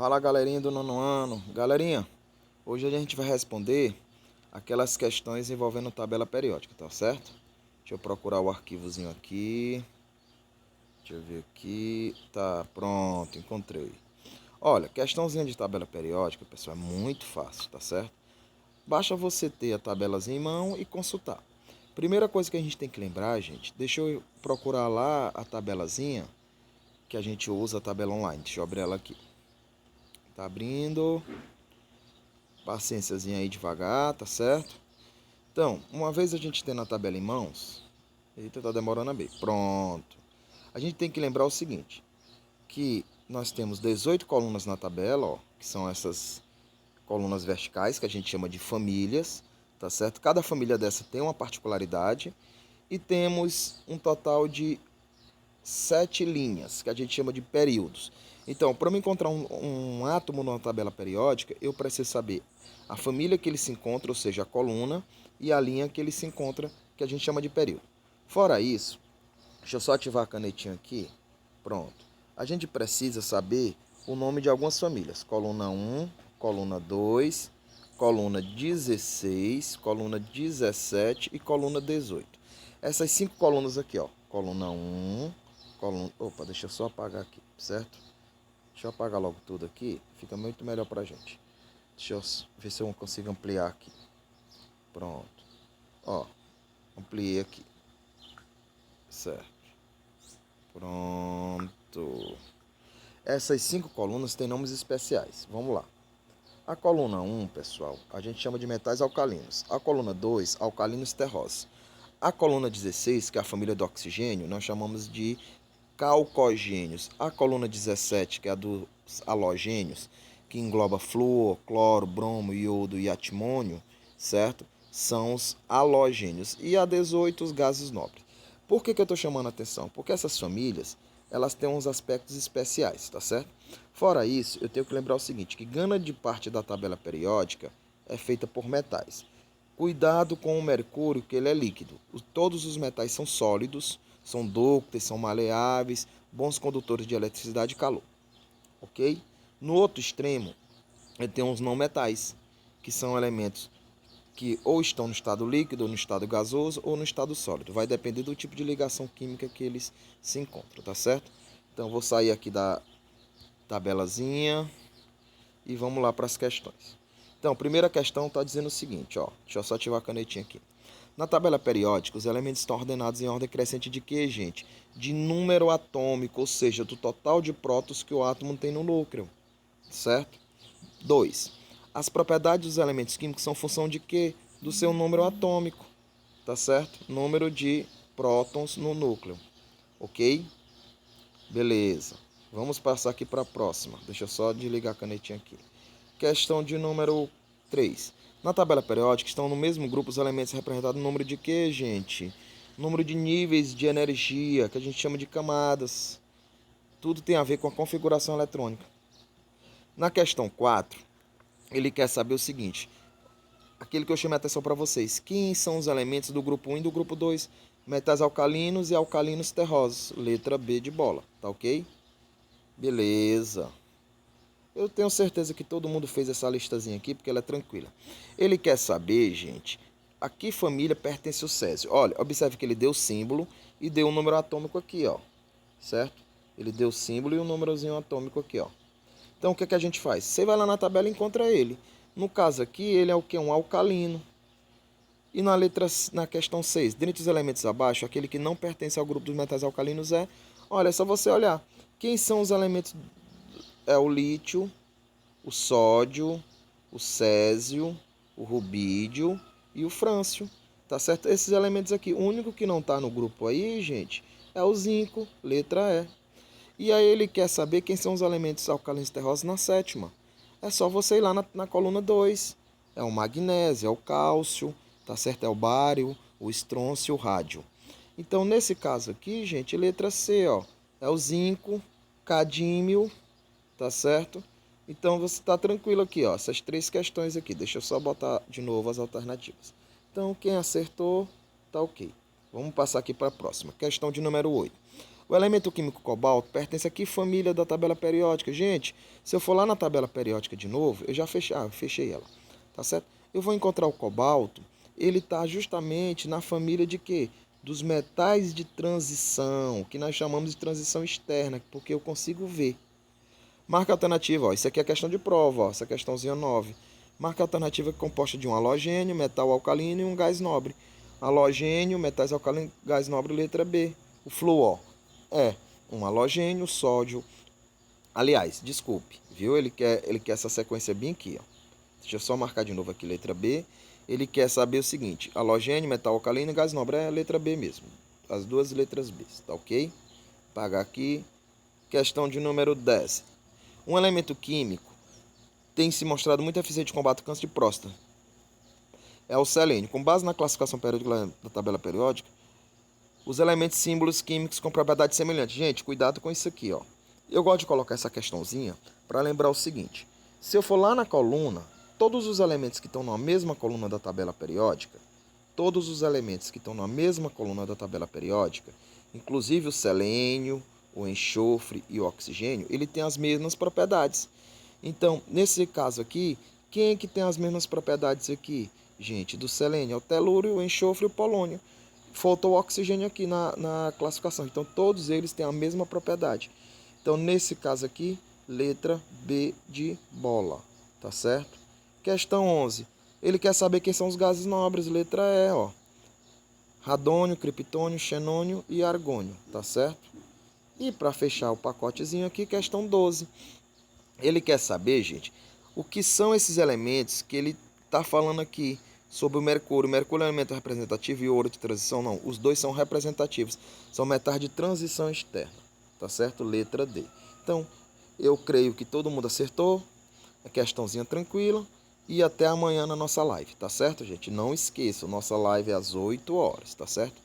Fala, galerinha do nono ano. Galerinha, hoje a gente vai responder aquelas questões envolvendo tabela periódica, tá certo? Deixa eu procurar o arquivozinho aqui. Deixa eu ver aqui. Tá, pronto, encontrei. Olha, questãozinha de tabela periódica, pessoal, é muito fácil, tá certo? Basta você ter a tabelazinha em mão e consultar. Primeira coisa que a gente tem que lembrar, gente, deixa eu procurar lá a tabelazinha que a gente usa, a tabela online. Deixa eu abrir ela aqui. Tá abrindo. Paciênciazinha aí devagar, tá certo? Então, uma vez a gente tendo a tabela em mãos, eita, tá demorando a ver. Pronto. A gente tem que lembrar o seguinte, que nós temos 18 colunas na tabela, ó, que são essas colunas verticais que a gente chama de famílias, tá certo? Cada família dessa tem uma particularidade e temos um total de 7 linhas, que a gente chama de períodos. Então, para eu encontrar um átomo numa tabela periódica, eu preciso saber a família que ele se encontra, ou seja, a coluna, e a linha que ele se encontra, que a gente chama de período. Fora isso, deixa eu só ativar a canetinha aqui. Pronto. A gente precisa saber o nome de algumas famílias. Coluna 1, coluna 2, coluna 16, coluna 17 e coluna 18. Essas 5 colunas aqui, ó. Coluna 1, coluna... Opa, deixa eu só apagar aqui, certo? Deixa eu apagar logo tudo aqui, fica muito melhor pra gente. Deixa eu ver se eu consigo ampliar aqui. Pronto. Ó, ampliei aqui. Certo. Pronto. Essas 5 colunas têm nomes especiais. Vamos lá. A coluna 1, pessoal, a gente chama de metais alcalinos. A coluna 2, alcalinos terrosos. A coluna 16, que é a família do oxigênio, nós chamamos de calcogênios. A coluna 17, que é a dos halogênios, que engloba flúor, cloro, bromo, iodo e antimônio, certo? São os halogênios. E a 18, os gases nobres. Por que eu estou chamando a atenção? Porque essas famílias, elas têm uns aspectos especiais, tá certo? Fora isso, eu tenho que lembrar o seguinte, que grande parte da tabela periódica é feita por metais. Cuidado com o mercúrio, que ele é líquido. Todos os metais são sólidos, são dúcteis, são maleáveis, bons condutores de eletricidade e calor. Ok? No outro extremo, tem os não metais, que são elementos que ou estão no estado líquido, ou no estado gasoso, ou no estado sólido. Vai depender do tipo de ligação química que eles se encontram, tá certo? Então, vou sair aqui da tabelazinha e vamos lá para as questões. Então, a primeira questão está dizendo o seguinte, ó. Deixa eu só ativar a canetinha aqui. Na tabela periódica, os elementos estão ordenados em ordem crescente de quê, gente? De número atômico, ou seja, do total de prótons que o átomo tem no núcleo, certo? 2. As propriedades dos elementos químicos são função de quê? Do seu número atômico, tá certo? Número de prótons no núcleo, ok? Beleza. Vamos passar aqui para a próxima. Deixa eu só desligar a canetinha aqui. Questão de número 3. Na tabela periódica estão no mesmo grupo os elementos representados no número de quê, gente? Número de níveis de energia, que a gente chama de camadas. Tudo tem a ver com a configuração eletrônica. Na questão 4, ele quer saber o seguinte. Aquilo que eu chamei a atenção para vocês. Quem são os elementos do grupo 1 e do grupo 2? Metais alcalinos e alcalinos terrosos. Letra B de bola, tá ok? Beleza. Eu tenho certeza que todo mundo fez essa listazinha aqui porque ela é tranquila. Ele quer saber, gente, a que família pertence o césio. Olha, observe que ele deu o símbolo e deu um número atômico aqui, ó. Certo? Ele deu o símbolo e um númerozinho atômico aqui, ó. Então, o que é que a gente faz? Você vai lá na tabela e encontra ele. No caso aqui, ele é o que? Um alcalino. E na questão 6, dentre os elementos abaixo, aquele que não pertence ao grupo dos metais alcalinos é... Olha, é só você olhar. Quem são os elementos? É o lítio, o sódio, o césio, o rubídio e o frâncio. Tá certo? Esses elementos aqui. O único que não está no grupo aí, gente, é o zinco, letra E. E aí ele quer saber quem são os elementos alcalinos terrosos na sétima. É só você ir lá na coluna 2. É o magnésio, é o cálcio, tá certo? É o bário, o estrôncio e o rádio. Então, nesse caso aqui, gente, letra C, ó, é o zinco, cadímio, tá certo? Então você está tranquilo aqui, ó, essas 3 questões aqui. Deixa eu só botar de novo as alternativas. Então, quem acertou, tá ok. Vamos passar aqui para a próxima. Questão de número 8. O elemento químico cobalto pertence a que família da tabela periódica? Gente, se eu for lá na tabela periódica de novo, eu já fechei ela, tá certo? Eu vou encontrar o cobalto, ele está justamente na família de quê? Dos metais de transição, que nós chamamos de transição externa, porque eu consigo ver. Marca alternativa, ó, isso aqui é questão de prova, ó, essa questãozinha 9. Marca alternativa é composta de um halogênio, metal alcalino e um gás nobre. Halogênio, metais alcalinos, gás nobre, letra B. O flúor é um halogênio, sódio. Aliás, desculpe, viu? Ele quer essa sequência bem aqui, ó. Deixa eu só marcar de novo aqui, letra B. Ele quer saber o seguinte: halogênio, metal alcalino e gás nobre. É a letra B mesmo. As duas letras B, tá ok? Pagar aqui. Questão de número 10. Um elemento químico tem se mostrado muito eficiente em combate ao câncer de próstata. É o selênio. Com base na classificação periódica da tabela periódica, os elementos símbolos químicos com propriedades semelhantes. Gente, cuidado com isso aqui, ó. Eu gosto de colocar essa questãozinha para lembrar o seguinte: se eu for lá na coluna, todos os elementos que estão na mesma coluna da tabela periódica, todos os elementos que estão na mesma coluna da tabela periódica, inclusive o selênio, o enxofre e o oxigênio, ele tem as mesmas propriedades. Então, nesse caso aqui, quem é que tem as mesmas propriedades aqui? Gente, do selênio, o telúrio, o enxofre e o polônio. Faltou o oxigênio aqui na classificação. Então, todos eles têm a mesma propriedade. Então, nesse caso aqui, letra B de bola. Tá certo? Questão 11. Ele quer saber quem são os gases nobres. Letra E, ó. Radônio, criptônio, xenônio e argônio. Tá certo? E para fechar o pacotezinho aqui, questão 12. Ele quer saber, gente, o que são esses elementos que ele está falando aqui sobre o mercúrio. O mercúrio é um elemento representativo e o ouro de transição não. Os dois são representativos. São metais de transição externa. Tá certo? Letra D. Então, eu creio que todo mundo acertou. É questãozinha tranquila. E até amanhã na nossa live. Tá certo, gente? Não esqueça, nossa live é às 8 horas. Tá certo?